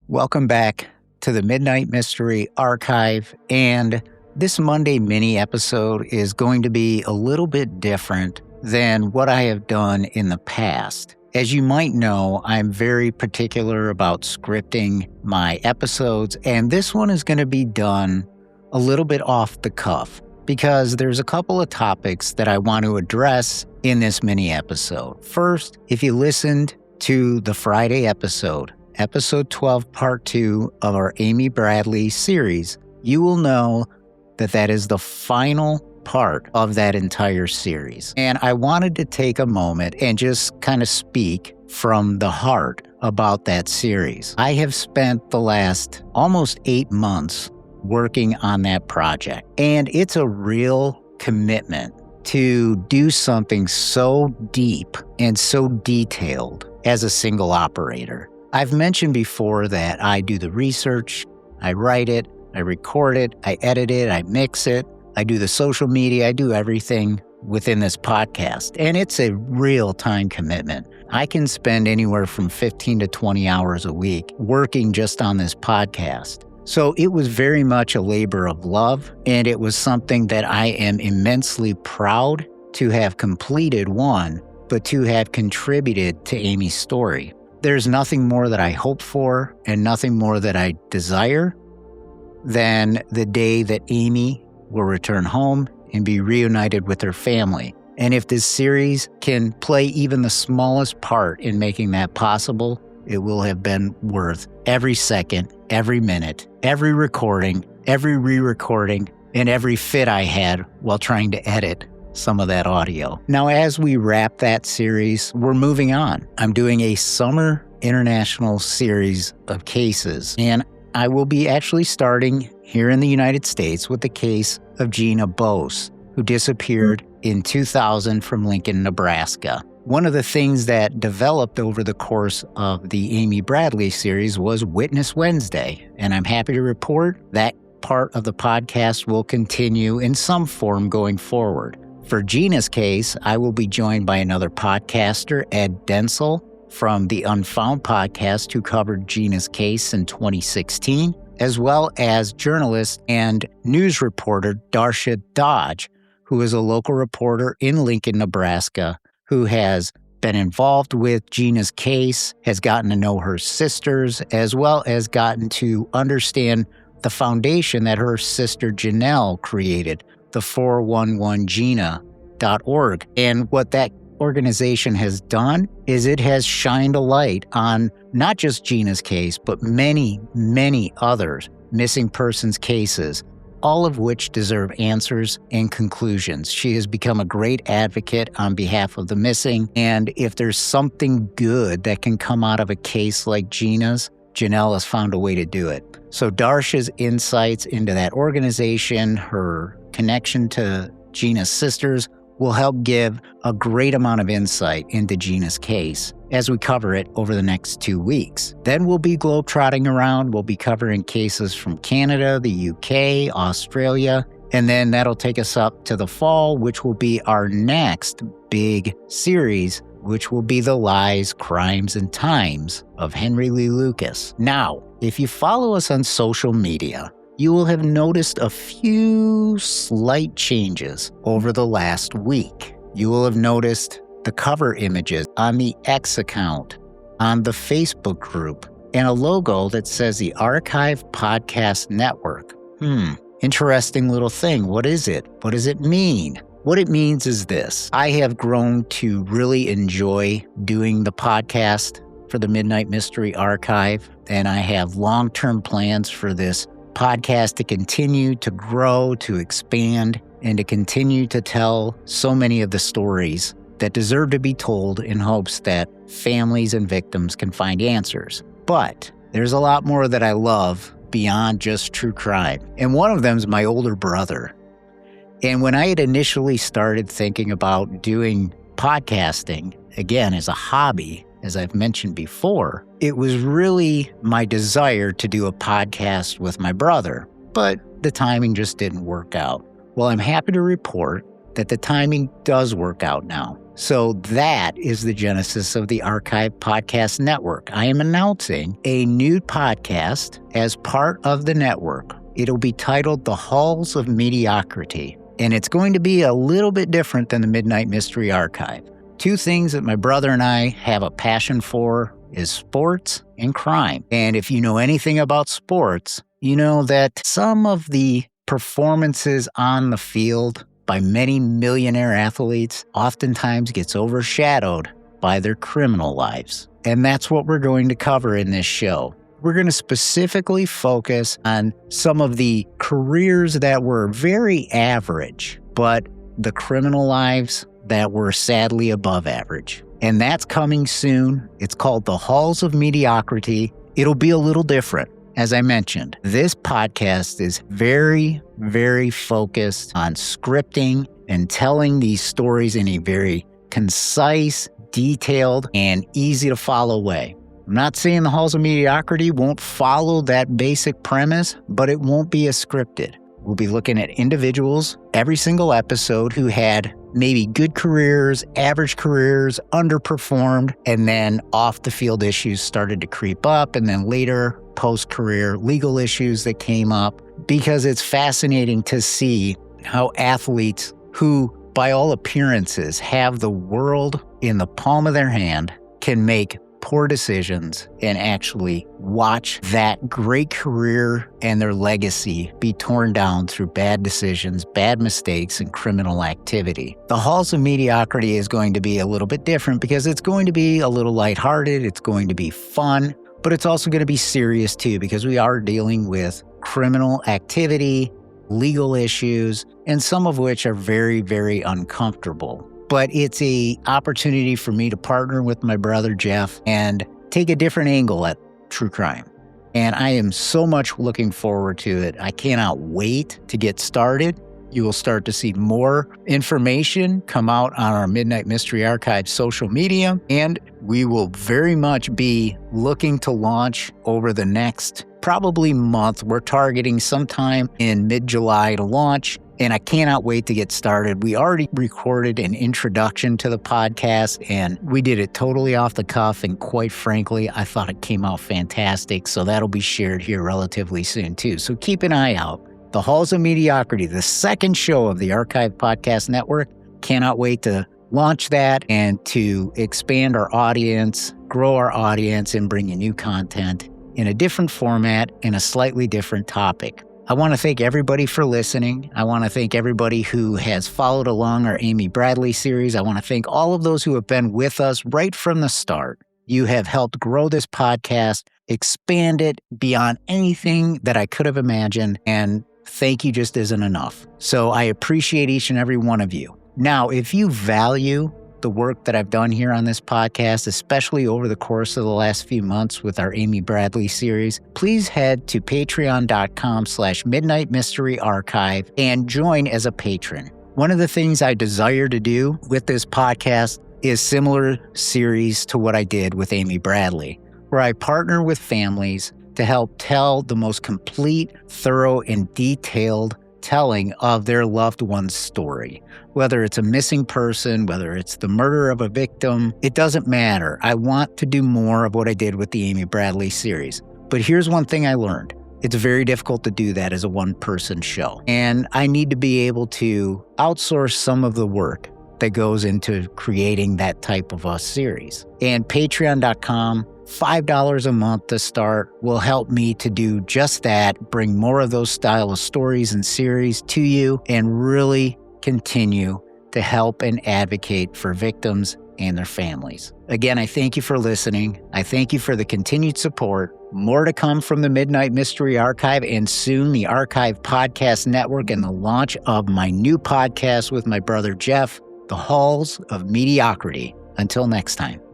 Welcome back to the Midnight Mystery Archive, and this Monday mini episode is going to be a little bit different than what I have done in the past. As you might know, I'm very particular about scripting my episodes, and this one is going to be done a little bit off the cuff because there's a couple of topics that I want to address in this mini episode. First, if you listened to the Friday episode 12, Part 2 of our Amy Bradley series, you will know that that is the final part of that entire series. And I wanted to take a moment and just kind of speak from the heart about that series. I have spent the last almost 8 months working on that project, and it's a real commitment to do something so deep and so detailed as a single operator. I've mentioned before that I do the research, I write it, I record it, I edit it, I mix it, I do the social media, I do everything within this podcast. And it's a real time commitment. I can spend anywhere from 15 to 20 hours a week working just on this podcast. So it was very much a labor of love, and it was something that I am immensely proud to have completed, one, but to have contributed to Amy's story. There's nothing more that I hope for and nothing more that I desire than the day that Amy will return home and be reunited with her family. And if this series can play even the smallest part in making that possible, it will have been worth every second, every minute, every recording, every re-recording, and every fit I had while trying to edit some of that audio. Now, as we wrap that series, we're moving on. I'm doing a summer international series of cases, and I will be actually starting here in the United States with the case of Gina Bos, who disappeared in 2000 from Lincoln, Nebraska. One of the things that developed over the course of the Amy Bradley series was Witness Wednesday, and I'm happy to report that part of the podcast will continue in some form going forward. For Gina's case, I will be joined by another podcaster, Ed Densel, from the Unfound Podcast, who covered Gina's case in 2016, as well as journalist and news reporter Darcia Dodge, who is a local reporter in Lincoln, Nebraska, who has been involved with Gina's case, has gotten to know her sisters, as well as gotten to understand the foundation that her sister Janelle created, the 411gina.org. And what that organization has done is it has shined a light on not just Gina's case, but many, many others missing persons cases, all of which deserve answers and conclusions. She has become a great advocate on behalf of the missing, and if there's something good that can come out of a case like Gina's, Janelle has found a way to do it. So Darcia's insights into that organization, her connection to Gina's sisters, will help give a great amount of insight into Gina's case as we cover it over the next 2 weeks. Then we'll be globetrotting around. We'll be covering cases from Canada, the UK, Australia, and then that'll take us up to the fall, which will be our next big series, which will be The Lies, Crimes, and Times of Henry Lee Lucas. Now, if you follow us on social media, you will have noticed a few slight changes over the last week. You will have noticed the cover images on the X account, on the Facebook group, and a logo that says the Archive Podcast Network. Interesting little thing. What is it? What does it mean? What it means is this. I have grown to really enjoy doing the podcast for the Midnight Mystery Archive, and I have long-term plans for this podcast to continue to grow, to expand, and to continue to tell so many of the stories that deserve to be told in hopes that families and victims can find answers. But there's a lot more that I love beyond just true crime. And one of them is my older brother. And when I had initially started thinking about doing podcasting, again, as a hobby, as I've mentioned before, it was really my desire to do a podcast with my brother, but the timing just didn't work out. Well, I'm happy to report that the timing does work out now. So that is the genesis of the Archive Podcast Network. I am announcing a new podcast as part of the network. It'll be titled The Halls of Mediocrity, and it's going to be a little bit different than the Midnight Mystery Archive. Two things that my brother and I have a passion for is sports and crime. And if you know anything about sports, you know that some of the performances on the field by many millionaire athletes oftentimes gets overshadowed by their criminal lives. And that's what we're going to cover in this show. We're going to specifically focus on some of the careers that were very average, but the criminal lives that were sadly above average. And that's coming soon. It's called The Halls of Mediocrity. It'll be a little different. As I mentioned, this podcast is very, very focused on scripting and telling these stories in a very concise, detailed, and easy to follow way. I'm not saying The Halls of Mediocrity won't follow that basic premise, but it won't be as scripted. We'll be looking at individuals every single episode who had maybe good careers, average careers, underperformed, and then off-the-field issues started to creep up, and then later, post-career legal issues that came up, because it's fascinating to see how athletes who, by all appearances, have the world in the palm of their hand can make poor decisions and actually watch that great career and their legacy be torn down through bad decisions, bad mistakes, and criminal activity. The Halls of Mediocrity is going to be a little bit different because it's going to be a little lighthearted, it's going to be fun, but it's also going to be serious too because we are dealing with criminal activity, legal issues, and some of which are very, very uncomfortable. But it's an opportunity for me to partner with my brother, Jeff, and take a different angle at true crime. And I am so much looking forward to it. I cannot wait to get started. You will start to see more information come out on our Midnight Mystery Archive social media, and we will very much be looking to launch over the next probably month. We're targeting sometime in mid-July to launch. And I cannot wait to get started. We already recorded an introduction to the podcast, and we did it totally off the cuff. And quite frankly, I thought it came out fantastic. So that'll be shared here relatively soon, too. So keep an eye out. The Halls of Mediocrity, the second show of the Archive Podcast Network. Cannot wait to launch that and to expand our audience, grow our audience, and bring you new content in a different format and a slightly different topic. I want to thank everybody for listening. I want to thank everybody who has followed along our Amy Bradley series. I want to thank all of those who have been with us right from the start. You have helped grow this podcast, expand it beyond anything that I could have imagined, and thank you just isn't enough. So I appreciate each and every one of you. Now, if you value the work that I've done here on this podcast, especially over the course of the last few months with our Amy Bradley series, please head to patreon.com/Midnight Mystery Archive and join as a patron. One of the things I desire to do with this podcast is similar series to what I did with Amy Bradley, where I partner with families to help tell the most complete, thorough, and detailed telling of their loved one's story. Whether it's a missing person, whether it's the murder of a victim, it doesn't matter. I want to do more of what I did with the Amy Bradley series. But here's one thing I learned. It's very difficult to do that as a one-person show. And I need to be able to outsource some of the work that goes into creating that type of a series. And patreon.com, $5 a month to start, will help me to do just that, bring more of those style of stories and series to you, and really continue to help and advocate for victims and their families. Again, I thank you for listening. I thank you for the continued support. More to come from the Midnight Mystery Archive and soon the Archive Podcast Network and the launch of my new podcast with my brother Jeff, The Halls of Mediocrity. Until next time.